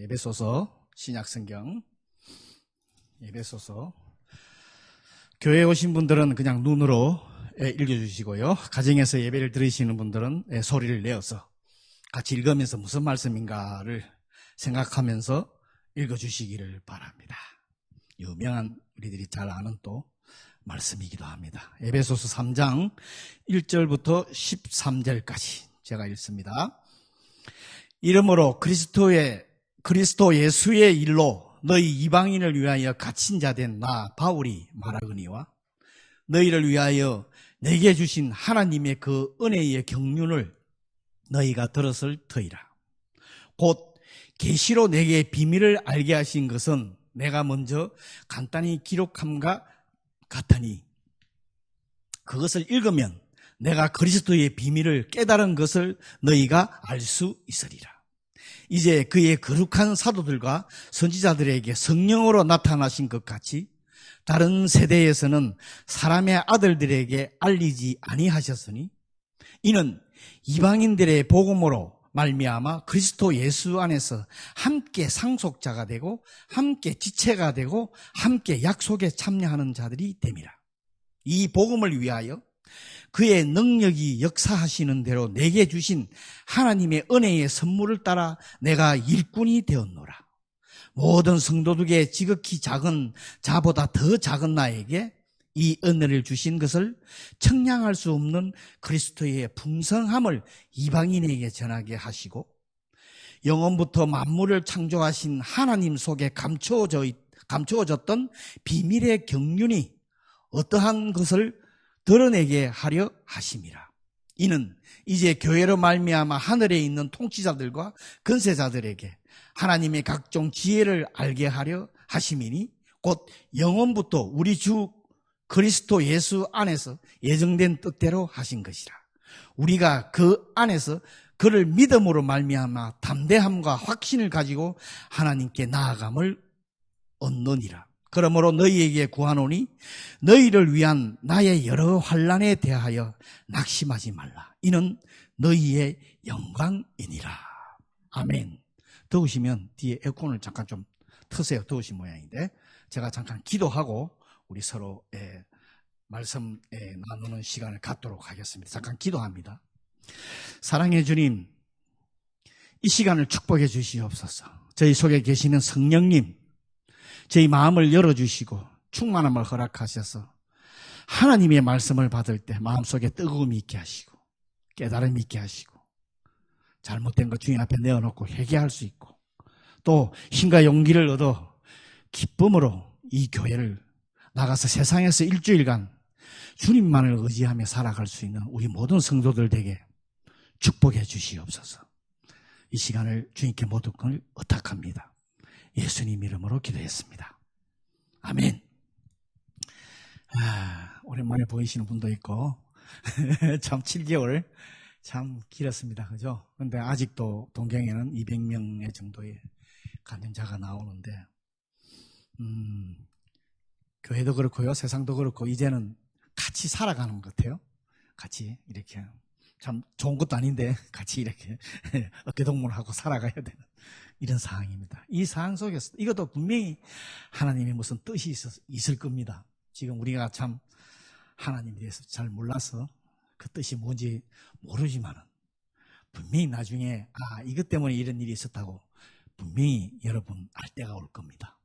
에베소서 신약성경 에베소서 교회에 오신 분들은 그냥 눈으로 읽어주시고요. 가정에서 예배를 들으시는 분들은 소리를 내어서 같이 읽으면서 무슨 말씀인가를 생각하면서 읽어주시기를 바랍니다. 유명한 우리들이 잘 아는 또 말씀이기도 합니다. 에베소서 3장 1절부터 13절까지 제가 읽습니다. 이러므로 그리스도 예수의 일로 너희 이방인을 위하여 갇힌 자 된 나 바울이 말하거니와 너희를 위하여 내게 주신 하나님의 그 은혜의 경륜을 너희가 들었을 터이라. 곧 계시로 내게 비밀을 알게 하신 것은 내가 먼저 간단히 기록함과 같으니 그것을 읽으면 내가 그리스도의 비밀을 깨달은 것을 너희가 알 수 있으리라. 이제 그의 거룩한 사도들과 선지자들에게 성령으로 나타나신 것 같이 다른 세대에서는 사람의 아들들에게 알리지 아니하셨으니 이는 이방인들의 복음으로 말미암아 그리스도 예수 안에서 함께 상속자가 되고 함께 지체가 되고 함께 약속에 참여하는 자들이 됨이라. 이 복음을 위하여 그의 능력이 역사하시는 대로 내게 주신 하나님의 은혜의 선물을 따라 내가 일꾼이 되었노라. 모든 성도들에게 지극히 작은 자보다 더 작은 나에게 이 은혜를 주신 것을 청량할 수 없는 그리스도의 풍성함을 이방인에게 전하게 하시고 영원부터 만물을 창조하신 하나님 속에 감추어졌던 비밀의 경륜이 어떠한 것을 드러내게 하려 하심이라. 이는 이제 교회로 말미암아 하늘에 있는 통치자들과 권세자들에게 하나님의 각종 지혜를 알게 하려 하심이니 곧 영원부터 우리 주 그리스도 예수 안에서 예정된 뜻대로 하신 것이라. 우리가 그 안에서 그를 믿음으로 말미암아 담대함과 확신을 가지고 하나님께 나아감을 얻느니라. 그러므로 너희에게 구하노니 너희를 위한 나의 여러 환난에 대하여 낙심하지 말라. 이는 너희의 영광이니라. 아멘. 더우시면 뒤에 에어컨을 잠깐 좀 트세요. 더우신 모양인데 제가 잠깐 기도하고 우리 서로 말씀 나누는 시간을 갖도록 하겠습니다. 잠깐 기도합니다. 사랑의 주님, 이 시간을 축복해 주시옵소서. 저희 속에 계시는 성령님, 저희 마음을 열어주시고 충만함을 허락하셔서 하나님의 말씀을 받을 때 마음속에 뜨거움이 있게 하시고 깨달음이 있게 하시고 잘못된 것 주님 앞에 내어놓고 회개할 수 있고 또 힘과 용기를 얻어 기쁨으로 이 교회를 나가서 세상에서 일주일간 주님만을 의지하며 살아갈 수 있는 우리 모든 성도들 되게 축복해 주시옵소서. 이 시간을 주님께 모든 걸 의탁합니다. 예수님 이름으로 기도했습니다. 아멘. 오랜만에 보이시는 분도 있고 참 7개월 참 길었습니다. 그죠? 그런데 아직도 동경에는 200명 정도의 감염자가 나오는데 교회도 그렇고요. 세상도 그렇고 이제는 같이 살아가는 것 같아요. 같이 이렇게 참 좋은 것도 아닌데 같이 이렇게 어깨동무를 살아가야 되는 이런 상황입니다. 이 상황 속에서 이것도 분명히 하나님의 무슨 뜻이 있을 겁니다. 지금 우리가 참 하나님에 대해서 잘 몰라서 그 뜻이 뭔지 모르지만은 분명히 나중에 이것 때문에 이런 일이 있었다고 분명히 여러분 알 때가 올 겁니다.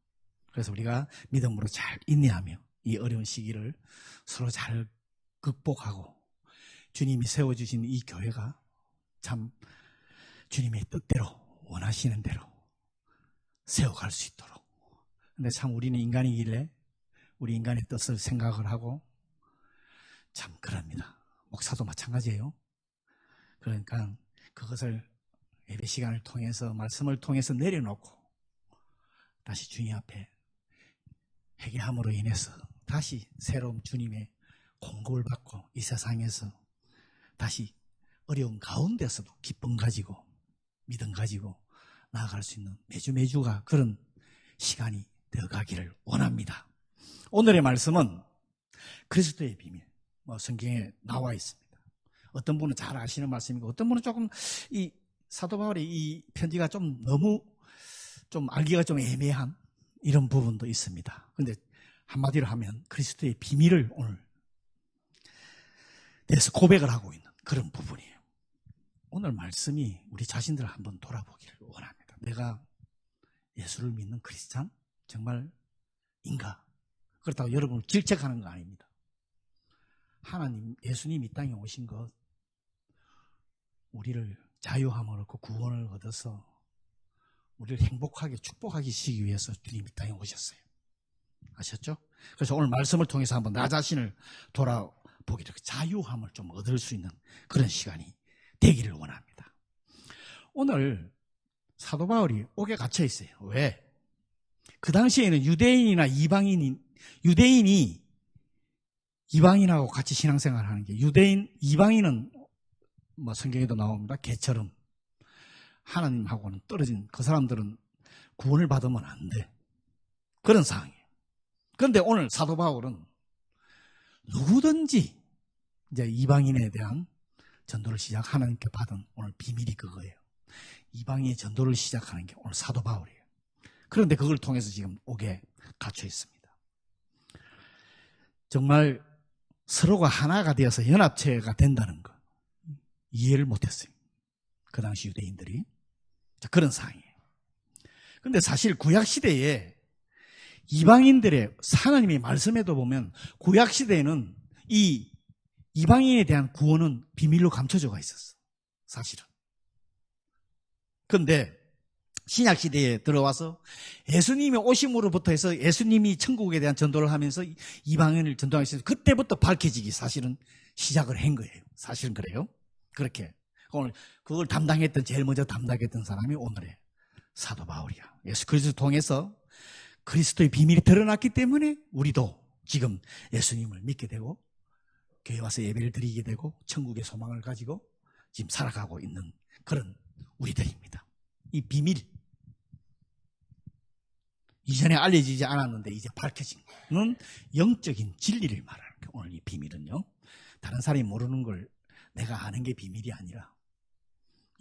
그래서 우리가 믿음으로 잘 인내하며 이 어려운 시기를 서로 잘 극복하고 주님이 세워주신 이 교회가 참 주님의 뜻대로 원하시는 대로 세워갈 수 있도록. 근데 참 우리는 인간이길래 우리 인간의 뜻을 생각을 하고 참 그럽니다. 목사도 마찬가지예요. 그러니까 그것을 예배 시간을 통해서 말씀을 통해서 내려놓고 다시 주님 앞에 회개함으로 인해서 다시 새로운 주님의 공급을 받고 이 세상에서 다시 어려운 가운데서도 기쁨 가지고 믿음 가지고 나아갈 수 있는 매주가 그런 시간이 되어가기를 원합니다. 오늘의 말씀은 그리스도의 비밀, 성경에 나와 있습니다. 어떤 분은 잘 아시는 말씀이고 어떤 분은 조금 이 사도 바울의 이 편지가 좀 너무 좀 알기가 좀 애매한 이런 부분도 있습니다. 근데 한마디로 하면 그리스도의 비밀을 오늘 대해서 고백을 하고 있는 그런 부분이에요. 오늘 말씀이 우리 자신들을 한번 돌아보기를 원합니다. 내가 예수를 믿는 크리스찬? 정말인가? 그렇다고 여러분을 질책하는 거 아닙니다. 하나님, 예수님 이 땅에 오신 것, 우리를 자유함을 얻고 구원을 얻어서 우리를 행복하게 축복하시기 위해서 주님이 땅에 오셨어요. 아셨죠? 그래서 오늘 말씀을 통해서 한번 나 자신을 돌아보기를, 자유함을 좀 얻을 수 있는 그런 시간이 되기를 원합니다. 오늘 사도 바울이 옥에 갇혀 있어요. 왜? 그 당시에는 유대인이 이방인하고 같이 신앙생활을 하는 게, 이방인은 뭐 성경에도 나옵니다. 개처럼 하나님하고는 떨어진, 그 사람들은 구원을 받으면 안 돼. 그런 상황이에요. 그런데 오늘 사도 바울은 누구든지 이제 이방인에 대한 전도를 하나님께 받은 오늘 비밀이 그거예요. 이방인의 전도를 시작하는 게 오늘 사도 바울이에요. 그런데 그걸 통해서 지금 옥에 갇혀 있습니다. 정말 서로가 하나가 되어서 연합체가 된다는 거 이해를 못했어요. 그 당시 유대인들이. 그런 상황이에요. 그런데 사실 구약시대에 이방인들의 하나님의 말씀에도 보면 구약시대에는 이 이방인에 대한 구원은 비밀로 감춰져가 있었어. 사실은. 그런데 신약시대에 들어와서 예수님이 오심으로부터 해서 예수님이 천국에 대한 전도를 하면서 이방인을 전도하기 시작해서 그때부터 밝혀지기 사실은 시작을 한 거예요. 사실은 그래요. 그렇게. 오늘 그걸 제일 먼저 담당했던 사람이 오늘의 사도 바울이야. 예수 그리스도를 통해서 그리스도의 비밀이 드러났기 때문에 우리도 지금 예수님을 믿게 되고 교회 와서 예배를 드리게 되고 천국의 소망을 가지고 지금 살아가고 있는 그런 우리들입니다. 이 비밀, 이전에 알려지지 않았는데 이제 밝혀진 거는 영적인 진리를 말하는 거예요. 오늘 이 비밀은요, 다른 사람이 모르는 걸 내가 아는 게 비밀이 아니라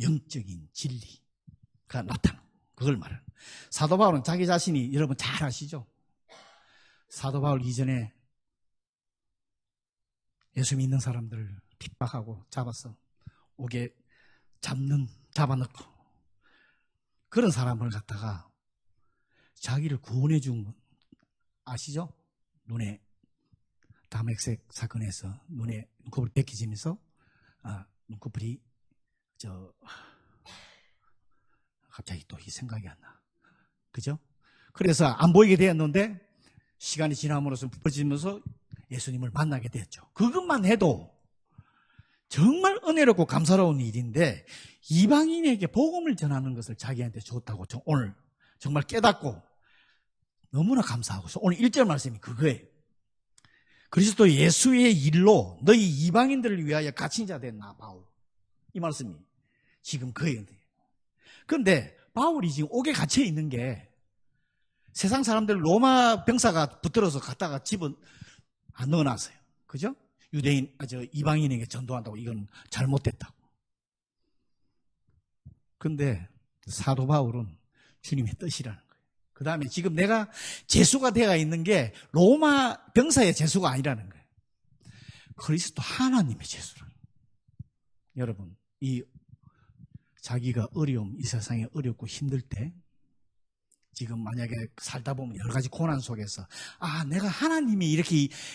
영적인 진리가 나타나는, 그걸 말하는 거예요. 사도 바울은 자기 자신이, 여러분 잘 아시죠? 사도 바울 이전에 예수 믿는 사람들을 핍박하고 잡아서 옥에 잡아넣고 그런 사람을 갖다가 자기를 구원해 준 분 아시죠? 눈에 담액색 사건에서 눈에 눈꺼풀이 벗겨지면서 눈꺼풀이 갑자기 또 이 생각이 안 나. 그죠? 그래서 안 보이게 되었는데 시간이 지남으로써 부풀어지면서 예수님을 만나게 됐죠. 그것만 해도 정말 은혜롭고 감사로운 일인데 이방인에게 복음을 전하는 것을 자기한테 줬다고 오늘 정말 깨닫고 너무나 감사하고, 오늘 1절 말씀이 그거예요. 그리스도 예수의 일로 너희 이방인들을 위하여 갇힌 자 된 나 바울. 이 말씀이 지금 그예요. 그런데 바울이 지금 옥에 갇혀 있는 게 세상 사람들 로마 병사가 붙들어서 갖다가 집은 안 넣어놨어요. 그죠? 이방인에게 전도한다고 이건 잘못됐다고. 근데 사도 바울은 주님의 뜻이라는 거예요. 그 다음에 지금 내가 제수가 되어 있는 게 로마 병사의 제수가 아니라는 거예요. 그리스도 하나님의 제수라는 거예요. 여러분, 자기가 이 세상에 어렵고 힘들 때, 지금 만약에 살다 보면 여러 가지 고난 속에서 내가 하나님이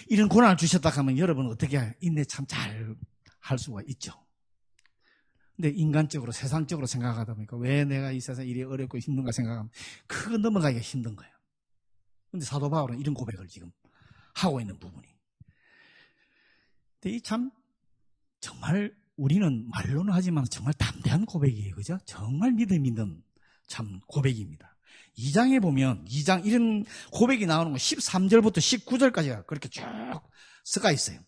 이런 고난을 주셨다 하면 여러분은 어떻게 인내 참 잘 할 수가 있죠. 근데 인간적으로 세상적으로 생각하다 보니까 왜 내가 이 세상에 이리 어렵고 힘든가 생각하면 그거 넘어가기가 힘든 거예요. 근데 사도 바울은 이런 고백을 지금 하고 있는 부분이. 근데 정말 우리는 말로는 하지만 정말 담대한 고백이에요. 그죠? 정말 믿음 있는 참 고백입니다. 2장에 보면 이런 고백이 나오는 건 13절부터 19절까지가 그렇게 쭉 써가 있어요.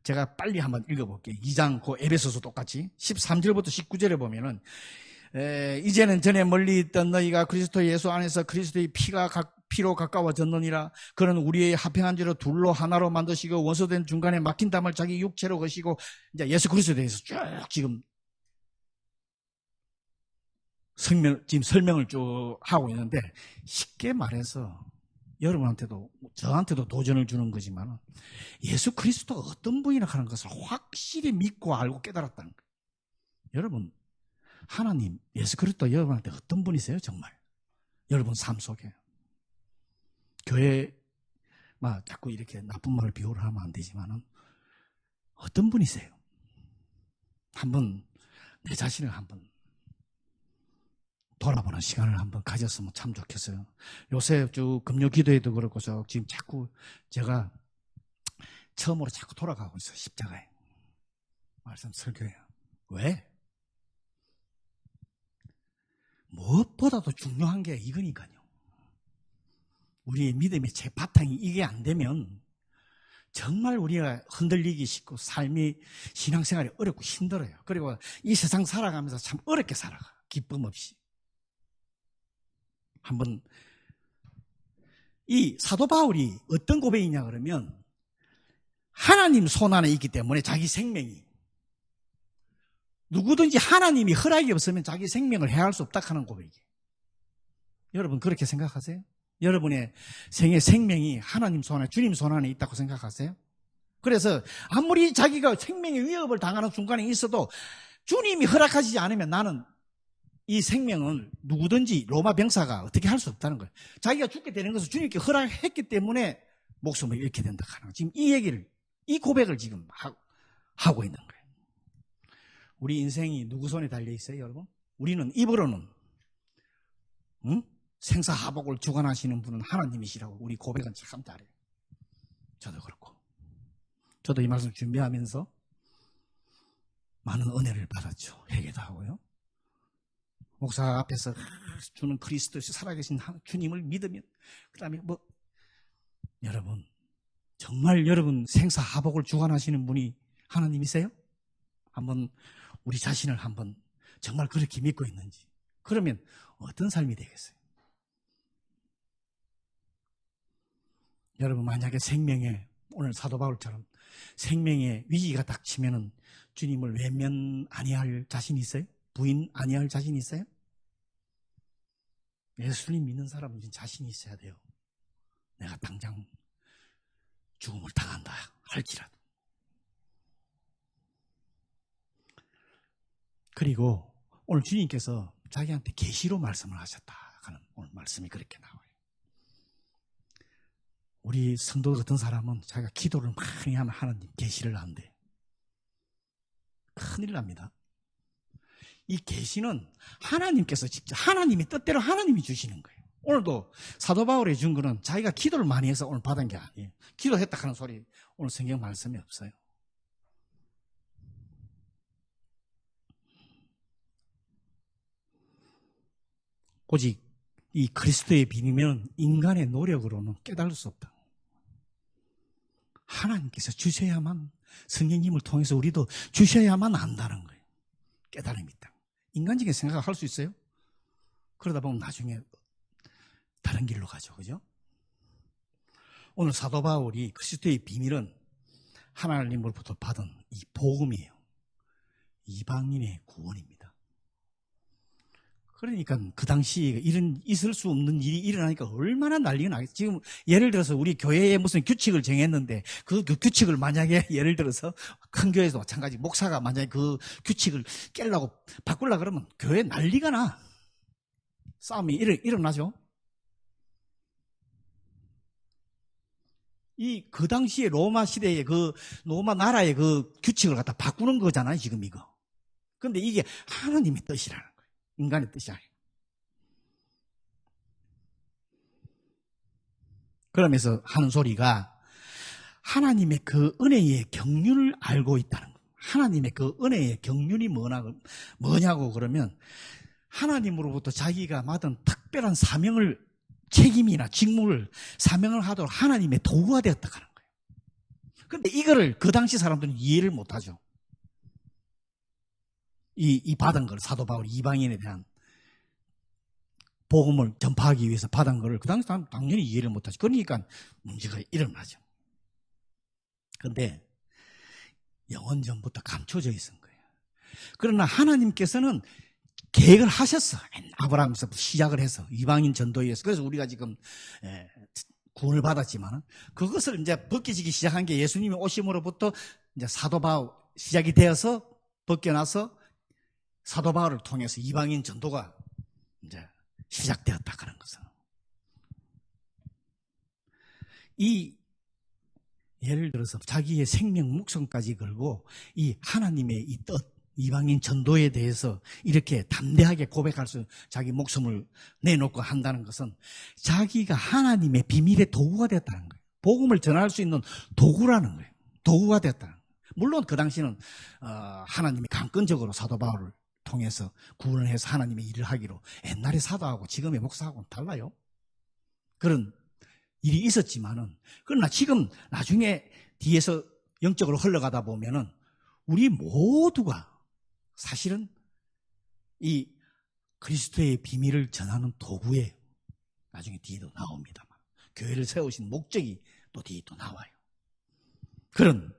제가 빨리 한번 읽어볼게요. 2장 에베소서 똑같이 13절부터 19절에 보면은 이제는 전에 멀리 있던 너희가 그리스도 예수 안에서 그리스도의 피로 가까워졌느니라. 그는 우리의 합행한 죄로 둘로 하나로 만드시고 원수된 중간에 막힌 담을 자기 육체로 거시고, 이제 예수 그리스도에 대해서 쭉 지금 지금 설명을 쭉 하고 있는데, 쉽게 말해서 여러분한테도 저한테도 도전을 주는 거지만, 예수 그리스도가 어떤 분이라 하는 것을 확실히 믿고 알고 깨달았다는 거예요. 여러분, 하나님, 예수 그리스도 여러분한테 어떤 분이세요? 정말 여러분 삶 속에. 교회 자꾸 이렇게 나쁜 말을 비유를 하면 안 되지만 어떤 분이세요? 한번 내 자신을 한번 돌아보는 시간을 한번 가졌으면 참 좋겠어요. 요새 쭉 금요 기도에도 그렇고 지금 자꾸 제가 처음으로 자꾸 돌아가고 있어요. 십자가에. 말씀 설교해요. 왜? 무엇보다도 중요한 게 이거니까요. 우리의 믿음의 제 바탕이 이게 안 되면 정말 우리가 흔들리기 쉽고 삶이 신앙생활이 어렵고 힘들어요. 그리고 이 세상 살아가면서 참 어렵게 살아가. 기쁨 없이. 한번 이 사도 바울이 어떤 고백이냐 그러면 하나님 손 안에 있기 때문에 자기 생명이 누구든지 하나님이 허락이 없으면 자기 생명을 해할 수 없다 하는 고백이에요. 여러분 그렇게 생각하세요? 여러분의 생명이 하나님 손 안에, 주님 손 안에 있다고 생각하세요? 그래서 아무리 자기가 생명의 위협을 당하는 순간에 있어도 주님이 허락하시지 않으면 나는 이 생명을 누구든지 로마 병사가 어떻게 할 수 없다는 거예요. 자기가 죽게 되는 것을 주님께 허락했기 때문에 목숨을 잃게 된다 하는 거예요. 지금 이 얘기를, 이 고백을 지금 하고 있는 거예요. 우리 인생이 누구 손에 달려 있어요, 여러분? 우리는 입으로는 생사하복을 주관하시는 분은 하나님이시라고 우리 고백은 참 잘해요. 저도 그렇고. 저도 이 말씀 준비하면서 많은 은혜를 받았죠. 회개도 하고요. 목사 앞에서 주는 그리스도시 살아계신 주님을 믿으면 그 다음에 여러분 정말 여러분 생사하복을 주관하시는 분이 하나님이세요? 한번 우리 자신을 한번 정말 그렇게 믿고 있는지. 그러면 어떤 삶이 되겠어요? 여러분 만약에 생명에 오늘 사도 바울처럼 생명의 위기가 닥치면은 주님을 외면 아니할 자신 있어요? 부인 아니할 자신 있어요? 예수님 믿는 사람은 자신이 있어야 돼요. 내가 당장 죽음을 당한다 할지라도. 그리고 오늘 주님께서 자기한테 계시로 말씀을 하셨다 하는 오늘 말씀이 그렇게 나와요. 우리 성도 같은 사람은 자기가 기도를 많이 하면 하나님 계시를 한대. 큰일 납니다. 이 계시는 하나님께서 직접 하나님의 뜻대로 하나님이 주시는 거예요. 오늘도 사도 바울이 준 거는 자기가 기도를 많이 해서 오늘 받은 게 아니에요. 기도했다 하는 소리 오늘 성경 말씀이 없어요. 오직 이 그리스도의 비밀은 인간의 노력으로는 깨달을 수 없다. 하나님께서 주셔야만, 성령님을 통해서 우리도 주셔야만 안다는 거예요. 깨달음이 있다. 인간적인 생각을 할 수 있어요? 그러다 보면 나중에 다른 길로 가죠. 그죠? 오늘 사도 바울이 그리스도의 비밀은 하나님으로부터 받은 이 복음이에요. 이방인의 구원입니다. 그러니까 그 당시 있을 수 없는 일이 일어나니까 얼마나 난리가 나겠어요. 지금 예를 들어서 우리 교회에 무슨 규칙을 정했는데 그 규칙을 만약에 예를 들어서 큰 교회에서 마찬가지 목사가 만약에 그 규칙을 깨려고 바꾸려고 그러면 교회에 난리가 나. 싸움이 일어나죠. 그 당시에 로마 시대의 로마 나라의 그 규칙을 갖다 바꾸는 거잖아요, 지금 이거. 그런데 이게 하나님의 뜻이라는 거예요. 인간의 뜻이 아니에요. 그러면서 하는 소리가 하나님의 그 은혜의 경륜을 알고 있다는 거예요. 하나님의 그 은혜의 경륜이 뭐냐고 그러면 하나님으로부터 자기가 맡은 특별한 사명을 책임이나 직무를 사명을 하도록 하나님의 도구가 되었다 하는 거예요. 그런데 이거를 그 당시 사람들은 이해를 못하죠. 이 받은 걸 사도 바울이 이방인에 대한 복음을 전파하기 위해서 받은 거를 그 당시 사람 당연히 이해를 못하죠. 그러니까 문제가 일어나죠. 그런데 영원전부터 감춰져 있은 거예요. 그러나 하나님께서는 계획을 하셨어. 아브라함에서 시작을 해서 이방인 전도에 의해서. 그래서 우리가 지금 구원을 받았지만 그것을 이제 벗겨지기 시작한 게 예수님이 오심으로부터 이제 사도 바울 시작이 되어서 벗겨나서 사도 바울을 통해서 이방인 전도가 이제 시작되었다 그런 것은. 예를 들어서 자기의 생명 목숨까지 걸고 이 하나님의 이 뜻, 이방인 전도에 대해서 이렇게 담대하게 고백할 수, 자기 목숨을 내놓고 한다는 것은 자기가 하나님의 비밀의 도구가 됐다는 거예요. 복음을 전할 수 있는 도구라는 거예요. 도구가 됐다는 거예요. 물론 그 당시는 하나님이 강권적으로 사도 바울을 통해서 구원을 해서 하나님의 일을 하기로, 옛날에 사도하고 지금의 목사하고는 달라요. 그런 일이 있었지만은, 그러나 지금 나중에 뒤에서 영적으로 흘러가다 보면은 우리 모두가 사실은 이 그리스도의 비밀을 전하는 도구에 나중에 뒤에도 나옵니다만, 교회를 세우신 목적이 또 뒤에 또 나와요. 그걸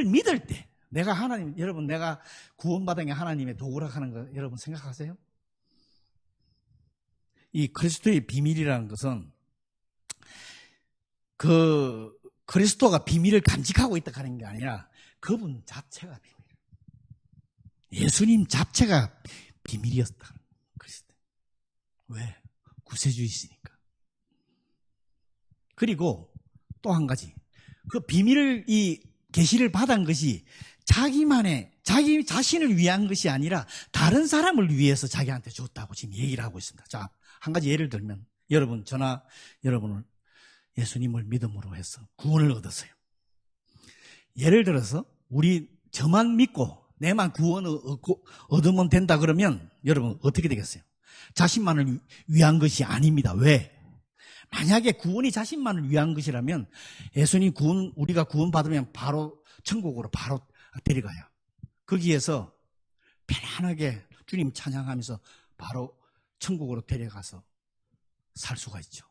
믿을 때 내가 하나님, 여러분 내가 구원받은 게 하나님의 도구라 하는 거 여러분 생각하세요? 이 그리스도의 비밀이라는 것은 그 그리스도가 비밀을 간직하고 있다 하는 게 아니라 그분 자체가 비밀. 예수님 자체가 비밀이었다. 그리스도. 왜? 구세주이시니까. 그리고 또 한 가지. 그 비밀을, 이 계시를 받은 것이 자기 자신을 위한 것이 아니라 다른 사람을 위해서 자기한테 줬다고 지금 얘기를 하고 있습니다. 자, 한 가지 예를 들면 저나 여러분을 예수님을 믿음으로 해서 구원을 얻었어요. 예를 들어서 저만 믿고 내만 구원을 얻으면 된다 그러면 여러분 어떻게 되겠어요? 자신만을 위한 것이 아닙니다. 왜? 만약에 구원이 자신만을 위한 것이라면 예수님 우리가 구원받으면 바로 천국으로 바로 데려가요. 거기에서 편안하게 주님 찬양하면서 바로 천국으로 데려가서 살 수가 있죠.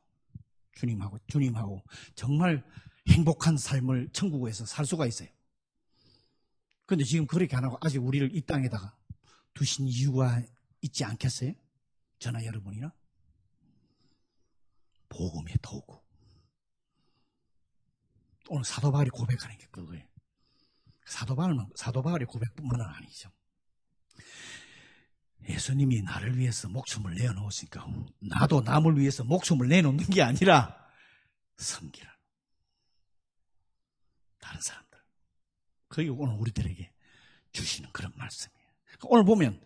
주님하고 정말 행복한 삶을 천국에서 살 수가 있어요. 그런데 지금 그렇게 안 하고 아직 우리를 이 땅에다가 두신 이유가 있지 않겠어요? 저나 여러분이나? 복음의 도구. 오늘 사도 바울이 고백하는 게 그거예요. 사도 바울의 고백뿐만은 아니죠. 예수님이 나를 위해서 목숨을 내어놓으니까 나도 남을 위해서 목숨을 내놓는 게 아니라 섬기라. 다른 사람들. 그게 오늘 우리들에게 주시는 그런 말씀이에요. 오늘 보면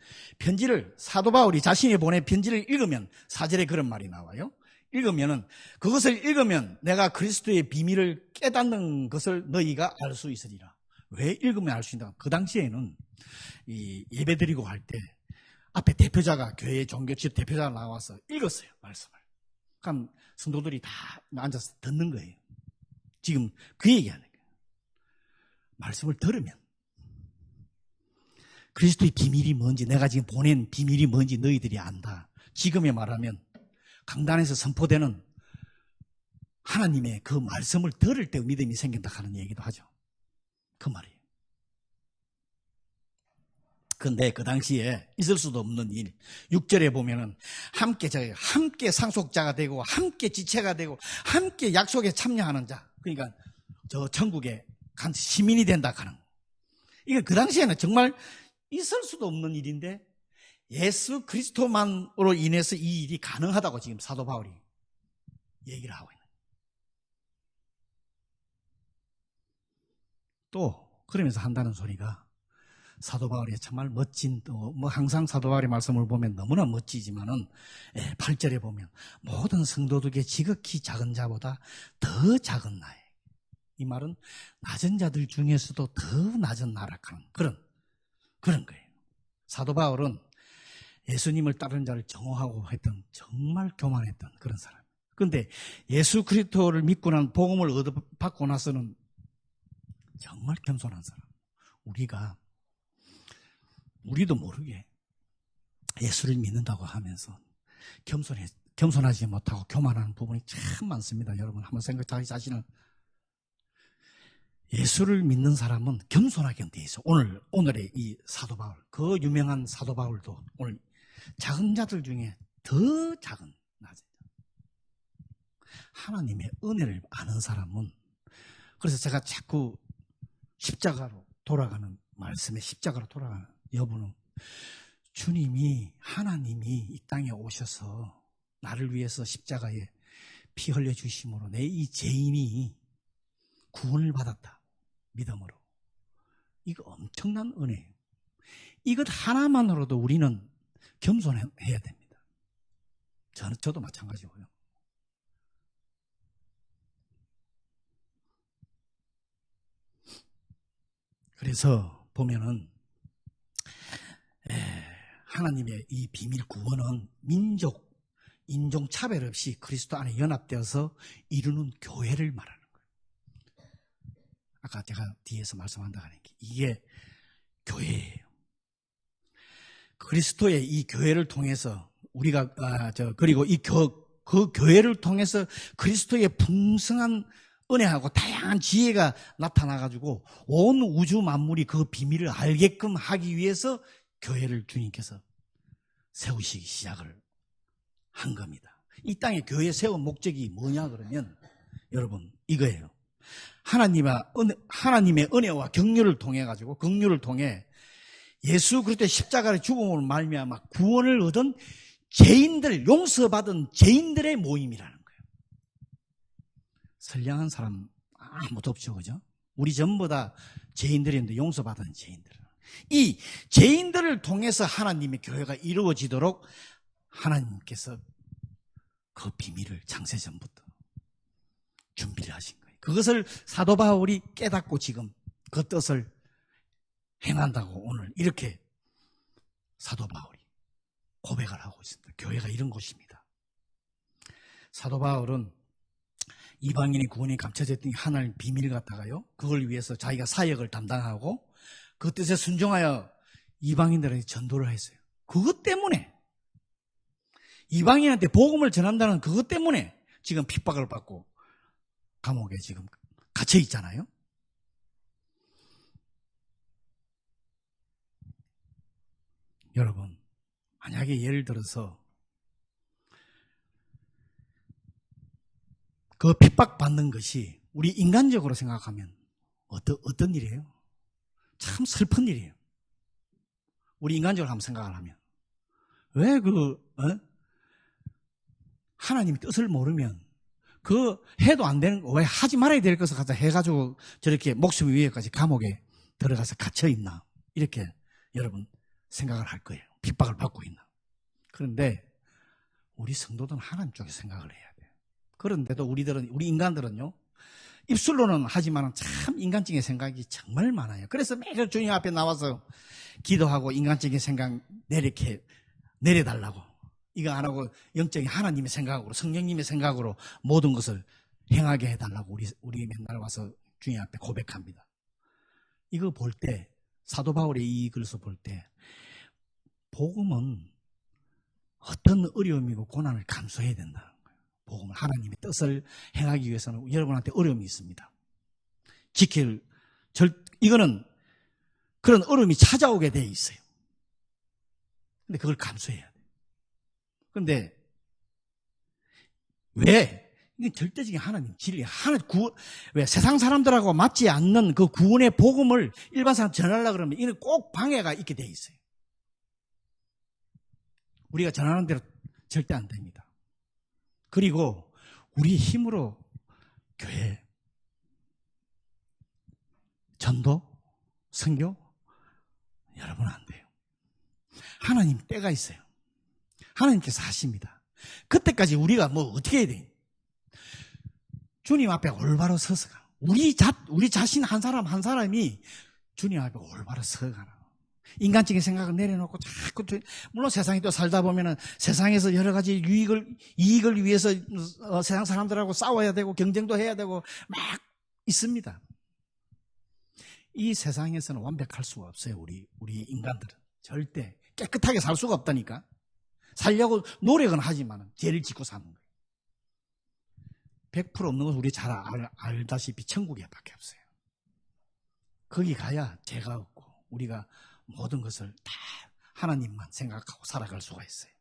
사도 바울이 자신이 보낸 편지를 읽으면 4절에 그런 말이 나와요. 그것을 읽으면 내가 그리스도의 비밀을 깨닫는 것을 너희가 알 수 있으리라. 왜 읽으면 알 수 있나? 그 당시에는 이 예배드리고 할 때 앞에 교회 종교집 대표자가 나와서 읽었어요, 말씀을. 그럼 성도들이 다 앉아서 듣는 거예요. 지금 그 얘기하는 거예요. 말씀을 들으면 그리스도의 비밀이 뭔지, 내가 지금 보낸 비밀이 뭔지 너희들이 안다. 지금에 말하면 강단에서 선포되는 하나님의 그 말씀을 들을 때 믿음이 생긴다 하는 얘기도 하죠. 그 말이에요. 근데 그 당시에 있을 수도 없는 일. 6절에 보면은 함께 상속자가 되고 함께 지체가 되고 함께 약속에 참여하는 자. 그러니까 저 천국에 간 시민이 된다 하는. 이게 그 당시에는 정말 있을 수도 없는 일인데 예수 그리스도만으로 인해서 이 일이 가능하다고 지금 사도 바울이 얘기를 하고 있는. 또 그러면서 한다는 소리가 사도 바울이 정말 멋진, 항상 사도 바울의 말씀을 보면 너무나 멋지지만은 8절에 보면 모든 성도들에게 지극히 작은 자보다 더 작은 나에, 이 말은 낮은 자들 중에서도 더 낮은 나락하는 그런 거예요. 사도 바울은 예수님을 따르는 자를 정오하고 했던, 정말 교만했던 그런 사람. 그런데 예수 그리스도를 믿고 난 복음을 받고 나서는 정말 겸손한 사람. 우리도 모르게 예수를 믿는다고 하면서 겸손하지 못하고 교만하는 부분이 참 많습니다. 여러분 한번 자기 자신을, 예수를 믿는 사람은 겸손하게 돼 있어. 오늘의 이 사도 바울, 그 유명한 사도 바울도 오늘 작은 자들 중에 더 작은 낮은 하나님의 은혜를 아는 사람은, 그래서 제가 자꾸 십자가로 돌아가는 말씀에 십자가로 돌아가는 여부는, 주님이, 하나님이 이 땅에 오셔서 나를 위해서 십자가에 피 흘려 주심으로 내 이 죄인이 구원을 받았다. 믿음으로. 이거 엄청난 은혜예요. 이것 하나만으로도 우리는 겸손해야 됩니다. 저도 마찬가지고요. 그래서 보면은 하나님의 이 비밀 구원은 민족, 인종 차별 없이 그리스도 안에 연합되어서 이루는 교회를 말하는 거예요. 아까 제가 뒤에서 말씀한다고 하는 게 이게 교회예요. 그리스도의 이 교회를 통해서 우리가 그리고 그 교회를 통해서 그리스도의 풍성한 은혜하고 다양한 지혜가 나타나가지고 온 우주 만물이 그 비밀을 알게끔 하기 위해서 교회를 주님께서 세우시기 시작을 한 겁니다. 이 땅에 교회 세운 목적이 뭐냐 그러면 여러분 이거예요. 하나님의 은혜와 긍휼을 통해 가지고, 긍휼을 통해 예수 그리스도의 십자가의 죽음으로 말미암아 구원을 얻은 죄인들, 용서받은 죄인들의 모임이라는 거예요. 선량한 사람 아무도 없죠, 그죠? 우리 전부 다 죄인들인데 용서받은 죄인들. 이 죄인들을 통해서 하나님의 교회가 이루어지도록 하나님께서 그 비밀을 창세전부터 준비를 하신 거예요. 그것을 사도 바울이 깨닫고 지금 그 뜻을 행한다고 오늘 이렇게 사도 바울이 고백을 하고 있습니다. 교회가 이런 곳입니다. 사도 바울은 이방인의 구원이 감춰져 있던 하나님 비밀을 갖다가요, 그걸 위해서 자기가 사역을 담당하고 그 뜻에 순종하여 이방인들에게 전도를 했어요. 그것 때문에, 이방인한테 복음을 전한다는 그것 때문에 지금 핍박을 받고 감옥에 지금 갇혀 있잖아요. 여러분, 만약에 예를 들어서 그 핍박받는 것이 우리 인간적으로 생각하면 어떤 일이에요? 참 슬픈 일이에요. 우리 인간적으로 한번 생각을 하면. 왜 하나님의 뜻을 모르면 해도 안 되는 거, 왜 하지 말아야 될 것을 갖다 해가지고 저렇게 목숨 위에까지 감옥에 들어가서 갇혀있나. 이렇게 여러분 생각을 할 거예요. 핍박을 받고 있나. 그런데 우리 성도들은 하나님 쪽에 생각을 해야 돼요. 그런데도 우리 인간들은요, 입술로는 하지만 참 인간적인 생각이 정말 많아요. 그래서 매일 주님 앞에 나와서 기도하고 인간적인 생각 내려달라고. 이거 안 하고 영적인 하나님의 생각으로, 성령님의 생각으로 모든 것을 행하게 해달라고 우리 맨날 와서 주님 앞에 고백합니다. 이거 볼 때, 사도 바울의 이 글서 볼 때, 복음은 어떤 어려움이고 고난을 감수해야 된다는 거예요. 복음은 하나님의 뜻을 행하기 위해서는 여러분한테 어려움이 있습니다. 이거는 그런 어려움이 찾아오게 돼 있어요. 근데 그걸 감수해야 돼요. 그런데 왜? 이게 절대적인 하나님 진리, 왜 세상 사람들하고 맞지 않는 그 구원의 복음을 일반 사람 전하려고 그러면 이는 꼭 방해가 있게 돼 있어요. 우리가 전하는 대로 절대 안 됩니다. 그리고 우리 힘으로 교회, 전도, 선교, 여러분 안 돼요. 하나님 때가 있어요. 하나님께서 하십니다. 그때까지 우리가 어떻게 해야 돼요? 주님 앞에 올바로 서서가. 우리 자신 한 사람이 주님 앞에 올바로 서가라. 인간적인 생각을 내려놓고 자꾸, 물론 세상에 또 살다 보면은 세상에서 여러 가지 이익을 위해서 세상 사람들하고 싸워야 되고 경쟁도 해야 되고 막 있습니다. 이 세상에서는 완벽할 수가 없어요. 우리 인간들은 절대 깨끗하게 살 수가 없다니까. 살려고 노력은 하지만 죄를 짓고 사는 거예요. 100% 없는 것은 우리 잘 알다시피 천국에 밖에 없어요. 거기 가야 죄가 없고 우리가 모든 것을 다 하나님만 생각하고 살아갈 수가 있어요.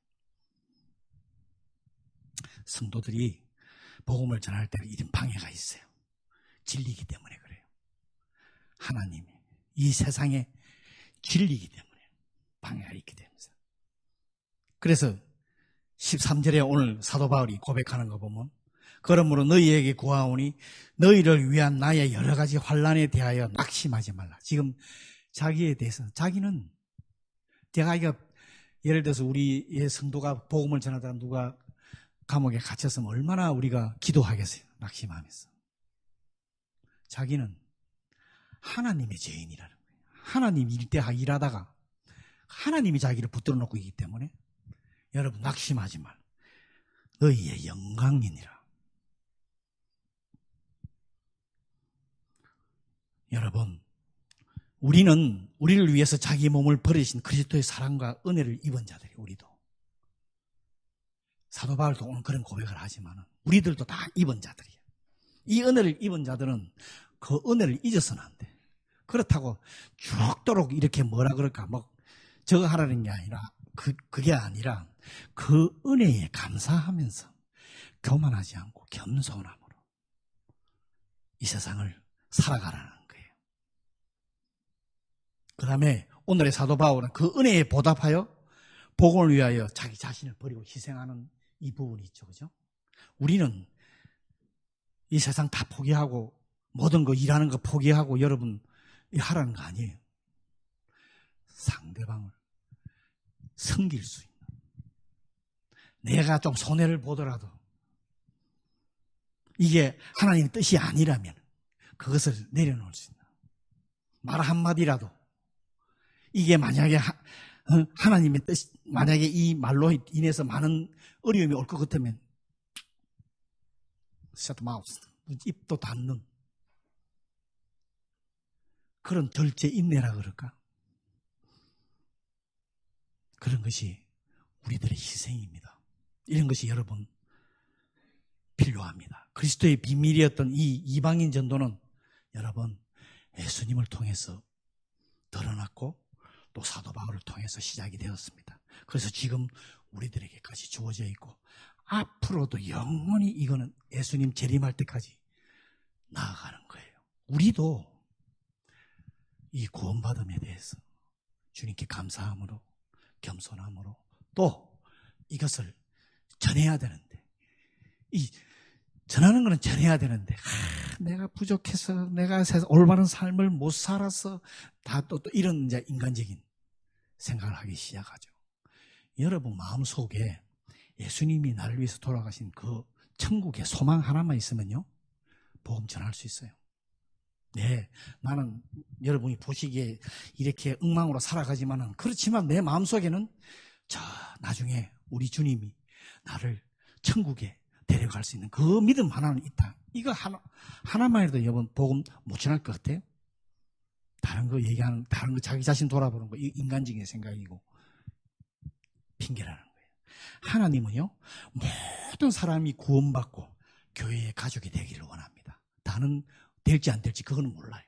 성도들이 복음을 전할 때 이런 방해가 있어요. 진리이기 때문에 그래요. 하나님이 이 세상에 진리이기 때문에 방해가 있기 때문이죠. 그래서 13절에 오늘 사도 바울이 고백하는 거 보면 그러므로 너희에게 구하오니 너희를 위한 나의 여러 가지 환난에 대하여 낙심하지 말라. 지금 자기에 대해서 자기는 제가 이거 예를 들어서 우리의 성도가 복음을 전하다가 누가 감옥에 갇혔으면 얼마나 우리가 기도하겠어요. 낙심하면서. 자기는 하나님의 죄인이라는 거예요. 하나님 일하다가 하나님이 자기를 붙들어 놓고 있기 때문에 여러분 낙심하지 말. 너희의 영광이니라. 여러분, 우리를 위해서 자기 몸을 버리신 그리스도의 사랑과 은혜를 입은 자들이 우리도. 사도 바울도 오늘 그런 고백을 하지만 우리들도 다 입은 자들이에요. 이 은혜를 입은 자들은 그 은혜를 잊어서는 안 돼. 그렇다고 죽도록 이렇게 뭐라 그럴까 저거 하라는 게 아니라 그게 아니라 그 은혜에 감사하면서 교만하지 않고 겸손함으로 이 세상을 살아가라는 거예요. 그 다음에 오늘의 사도 바울은 그 은혜에 보답하여 복음을 위하여 자기 자신을 버리고 희생하는 이 부분이 있죠. 그죠? 우리는 이 세상 다 포기하고 모든 거 일하는 거 포기하고 여러분 하라는 거 아니에요. 상대방을 섬길 수 있는, 내가 좀 손해를 보더라도 이게 하나님의 뜻이 아니라면 그것을 내려놓을 수 있는 말 한마디라도 이게 만약에 하나님의 뜻, 만약에 이 말로 인해서 많은 어려움이 올 것 같으면 shut mouth, 입도 닫는 그런 절제 인내라 그럴까? 그런 것이 우리들의 희생입니다. 이런 것이 여러분 필요합니다. 그리스도의 비밀이었던 이 이방인 전도는 여러분 예수님을 통해서 드러났고 또 사도 바울을 통해서 시작이 되었습니다. 그래서 지금 우리들에게까지 주어져 있고 앞으로도 영원히 이거는 예수님 재림할 때까지 나아가는 거예요. 우리도 이 구원받음에 대해서 주님께 감사함으로 겸손함으로 또 이것을 전해야 되는데 전하는 것은 전해야 되는데 내가 부족해서 내가 올바른 삶을 못 살아서 다 또 이런 이제 인간적인 생각을 하기 시작하죠. 여러분 마음속에 예수님이 나를 위해서 돌아가신 그 천국의 소망 하나만 있으면요 복음 전할 수 있어요. 네, 나는 여러분이 보시기에 이렇게 엉망으로 살아가지만은 그렇지만 내 마음속에는 나중에 우리 주님이 나를 천국에 데려갈 수 있는 그 믿음 하나는 있다. 이거 하나만 해도 여러분 복음 못 전할 것 같아요? 다른 거 얘기하는, 다른 거 자기 자신 돌아보는 거, 이 인간적인 생각이고 핑계라는 거예요. 하나님은요, 모든 사람이 구원받고 교회의 가족이 되기를 원합니다. 다는 될지 안 될지 그거는 몰라요.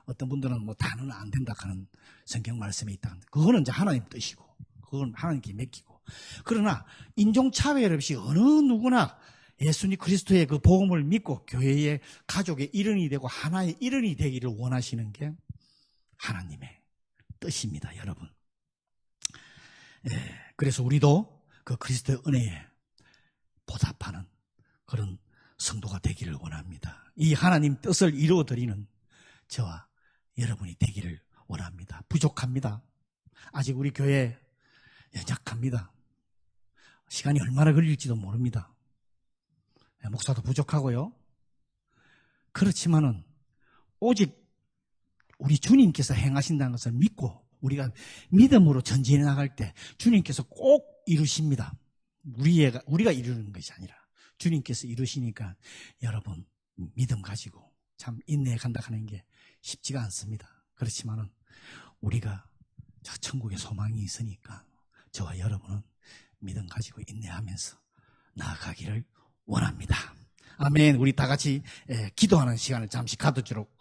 어떤 분들은 다는 안 된다 하는 성경 말씀이 있다. 그거는 이제 하나님 뜻이고, 그건 하나님께 맡기고. 그러나 인종차별 없이 어느 누구나 예수님 그리스도의 그 복음을 믿고 교회의 가족의 일원이 되고 하나의 일원이 되기를 원하시는 게 하나님의 뜻입니다, 여러분. 그래서 우리도 그 그리스도의 은혜에 보답하는 그런 성도가 되기를 원합니다. 이 하나님 뜻을 이루어드리는 저와 여러분이 되기를 원합니다. 부족합니다. 아직 우리 교회 연약합니다. 시간이 얼마나 걸릴지도 모릅니다. 목사도 부족하고요. 그렇지만은 오직 우리 주님께서 행하신다는 것을 믿고 우리가 믿음으로 전진해 나갈 때 주님께서 꼭 이루십니다. 우리가 이루는 것이 아니라 주님께서 이루시니까 여러분 믿음 가지고 참 인내해 간다 하는 게 쉽지가 않습니다. 그렇지만은 우리가 저 천국의 소망이 있으니까 저와 여러분은 믿음 가지고 인내하면서 나아가기를 원합니다. 아멘. 우리 다 같이 기도하는 시간을 잠시 가도록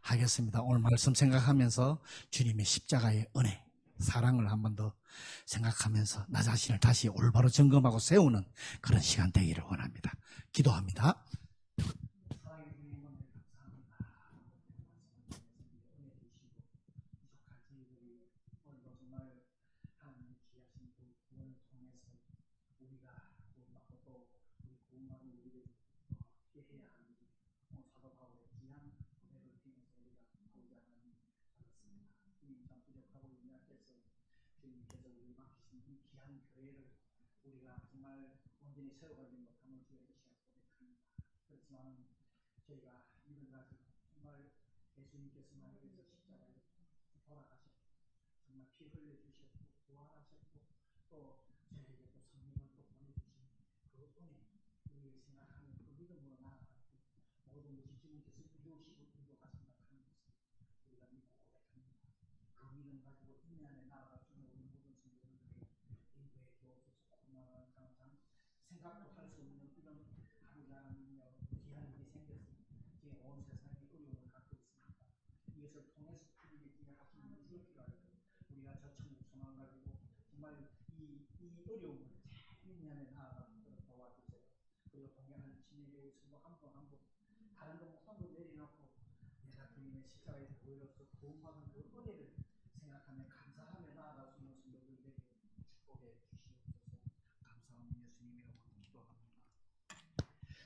하겠습니다. 오늘 말씀 생각하면서 주님의 십자가의 은혜, 사랑을 한 번 더 생각하면서 나 자신을 다시 올바로 점검하고 세우는 그런 시간 되기를 원합니다. 기도합니다.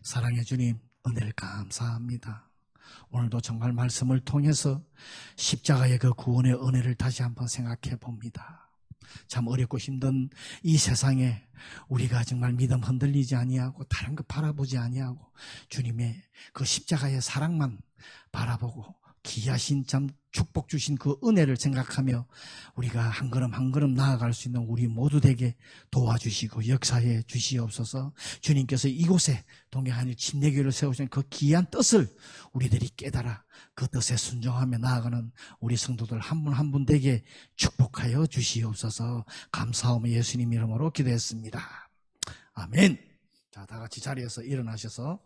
사랑해 주님, 은혜를 감사합니다. 오늘도 정말 말씀을 통해서 십자가의 그 구원의 은혜를 다시 한번 생각해 봅니다. 참 어렵고 힘든 이 세상에 우리가 정말 믿음 흔들리지 아니하고 다른 것 바라보지 아니하고 주님의 그 십자가의 사랑만 바라보고 귀하신 참 축복 주신 그 은혜를 생각하며 우리가 한 걸음 한 걸음 나아갈 수 있는 우리 모두 되게 도와주시고 역사해 주시옵소서. 주님께서 이곳에 동해하늘 침례교회를 세우신 그 귀한 뜻을 우리들이 깨달아 그 뜻에 순종하며 나아가는 우리 성도들 한 분 한 분 되게 축복하여 주시옵소서. 감사하며 예수님 이름으로 기도했습니다. 아멘. 자, 다 같이 자리에서 일어나셔서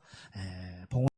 봉헌